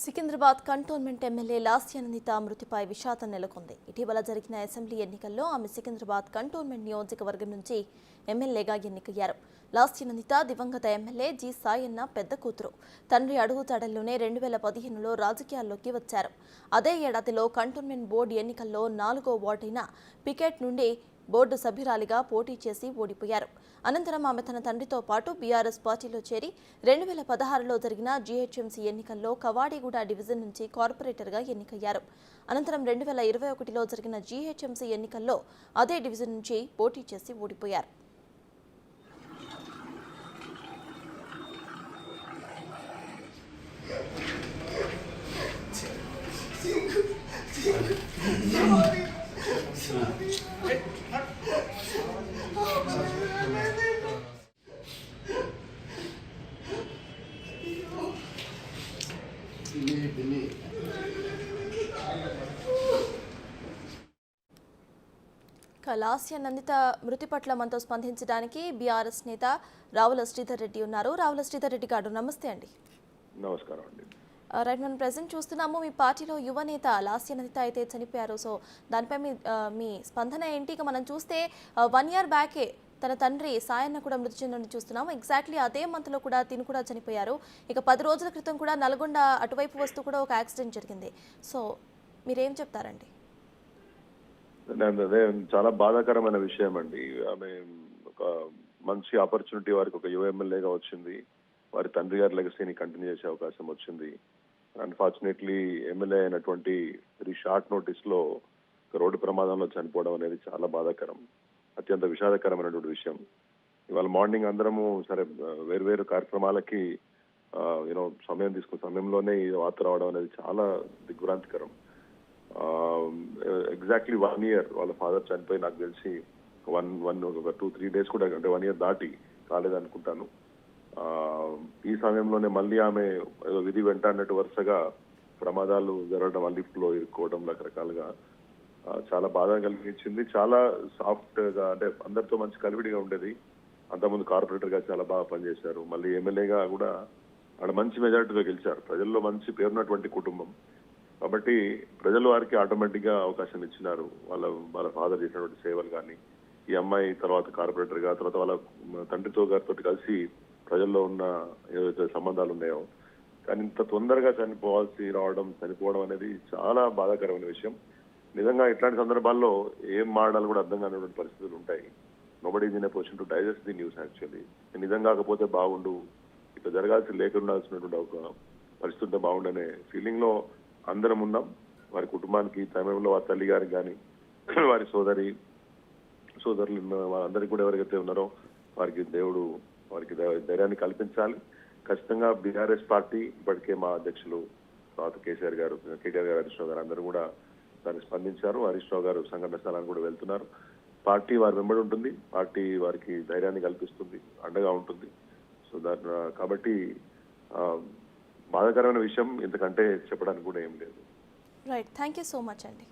Secunderabad cantonment MLA Lasya Nanditha మృతిపై విషాదం నెలకొంది. ఇటీవల జరిగిన అసెంబ్లీ ఎన్నికల్లో ఆమె సికింద్రాబాద్ కంటోన్మెంట్ నియోజకవర్గం నుంచి ఎమ్మెల్యేగా ఎన్నికయ్యారు. లాస్యానందిత దివంగత ఎమ్మెల్యే జి సాయన్న పెద్ద కూతురు. తండ్రి అడుగుజాడల్లోనే 2015లో రాజకీయాల్లోకి వచ్చారు. అదే ఏడాదిలో కంటోన్మెంట్ బోర్డు ఎన్నికల్లో 4వ వార్డైన పికెట్ నుండి బోర్డు సభ్యురాలిగా పోటీ చేసి ఓడిపోయారు. అనంతరం ఆమె తన తండ్రితో పాటు బీఆర్ఎస్ పార్టీలో చేరి 2016లో జరిగిన జీహెచ్ఎంసీ ఎన్నికల్లో కవాడిగూడ డివిజన్ నుంచి కార్పొరేటర్గా ఎన్నికయ్యారు. అనంతరం 2021లో జరిగిన జీహెచ్ఎంసీ ఎన్నికల్లో అదే డివిజన్ నుంచి పోటీ చేసి ఓడిపోయారు. లాస్యానందిత మృతి పట్ల మనతో స్పందించడానికి బీఆర్ఎస్ నేత రావుల శ్రీధర్ రెడ్డి ఉన్నారు. రావుల శ్రీధర్ రెడ్డి గారు నమస్తే అండి. నమస్కారం అండి. రైట్, మనం ప్రెజెంట్ చూస్తున్నాము మీ పార్టీలో యువ నేత లాస్యానందిత అయితే చనిపోయారు. సో దానిపై మీ స్పందన ఏంటి? ఇక మనం చూస్తే 1 year బ్యాకే తన తండ్రి సాయన్న కూడా మృతి చెందని చూస్తున్నాము. ఎగ్జాక్ట్లీ అదే మంత్లో కూడా తిను కూడా చనిపోయారు. ఇక 10 రోజుల క్రితం కూడా నల్గొండ అటువైపు వస్తూ కూడా ఒక యాక్సిడెంట్ జరిగింది. సో మీరేం చెప్తారండి? అదే చాలా బాధాకరమైన విషయం అండి. ఆమె ఒక మంచి ఆపర్చునిటీ వారికి ఒక యువ ఎమ్మెల్యేగా వచ్చింది. వారి తండ్రి గారి లెగసీని కంటిన్యూ చేసే అవకాశం వచ్చింది. అన్ఫార్చునేట్లీ ఎమ్మెల్యే అయినటువంటి వెరీ షార్ట్ నోటీస్ లో రోడ్డు ప్రమాదంలో చనిపోవడం అనేది చాలా బాధాకరం, అత్యంత విషాదకరమైనటువంటి విషయం. ఇవాళ మార్నింగ్ అందరము సరే వేరు కార్యక్రమాలకి సమయం తీసుకున్న సమయంలోనే ఈ వార్త రావడం అనేది చాలా దిగ్భ్రాంతికరం. ఎగ్జాక్ట్లీ 1 year వాళ్ళ ఫాదర్ చనిపోయి నాకు తెలిసి ఒక 2-3 days కూడా, అంటే 1 year దాటి కాలేదనుకుంటాను. ఈ సమయంలోనే మళ్ళీ ఆమె విధి వెంట అన్నట్టు వరుసగా ప్రమాదాలు జరగడం, లిఫ్ట్ లో ఇరుక్కోవడం, రకరకాలుగా చాలా బాధ కలిగించింది. చాలా సాఫ్ట్ గా, అంటే అందరితో మంచి కలివిడిగా ఉండేది. అంతకుముందు కార్పొరేటర్ గా చాలా బాగా పనిచేశారు. మళ్ళీ ఎమ్మెల్యేగా కూడా ఆడ మంచి మెజారిటీతో గెలిచారు. ప్రజల్లో మంచి పేరున్నటువంటి కుటుంబం కాబట్టి ప్రజలు వారికి ఆటోమేటిక్ గా అవకాశం ఇచ్చినారు. వాళ్ళ ఫాదర్ చేసినటువంటి సేవలు కానీ, ఈ అమ్మాయి తర్వాత కార్పొరేటర్ గా, తర్వాత వాళ్ళ తండ్రితో గారితో కలిసి ప్రజల్లో ఉన్న ఏదైతే సంబంధాలు ఉన్నాయో, కానీ ఇంత తొందరగా చనిపోవడం అనేది చాలా బాధాకరమైన విషయం. నిజంగా ఇట్లాంటి సందర్భాల్లో ఏం మాట్లాడాలి కూడా అర్థం కానిటువంటి పరిస్థితులు ఉంటాయి. Nobody is in a position to digest the news. Actually నిజం కాకపోతే బాగుండు, ఇట్లా జరగాల్సి లేకుండాల్సినటువంటి ఒక పరిస్థితి బాగుండనే ఫీలింగ్ లో అందరం ఉన్నాం. వారి కుటుంబానికి, సమయంలో వారి తల్లి గారికి కానీ, వారి సోదరులు అందరికీ కూడా ఎవరైతే ఉన్నారో వారికి దేవుడు వారికి ధైర్యాన్ని కల్పించాలి. ఖచ్చితంగా బీఆర్ఎస్ పార్టీ ఇప్పటికే మా అధ్యక్షులు తర్వాత కేటీఆర్ గారు, హరీష్ రావు గారు అందరూ కూడా దాన్ని స్పందించారు. హరీష్ రావు గారు సంఘటన స్థలానికి కూడా వెళ్తున్నారు. పార్టీ వారి వెంబడి ఉంటుంది, పార్టీ వారికి ధైర్యాన్ని కల్పిస్తుంది, అండగా ఉంటుంది. సో కాబట్టి బాధాకరమైన విషయం, ఇంతకంటే చెప్పడానికి కూడా ఏం లేదు. Right, thank you so much అండి.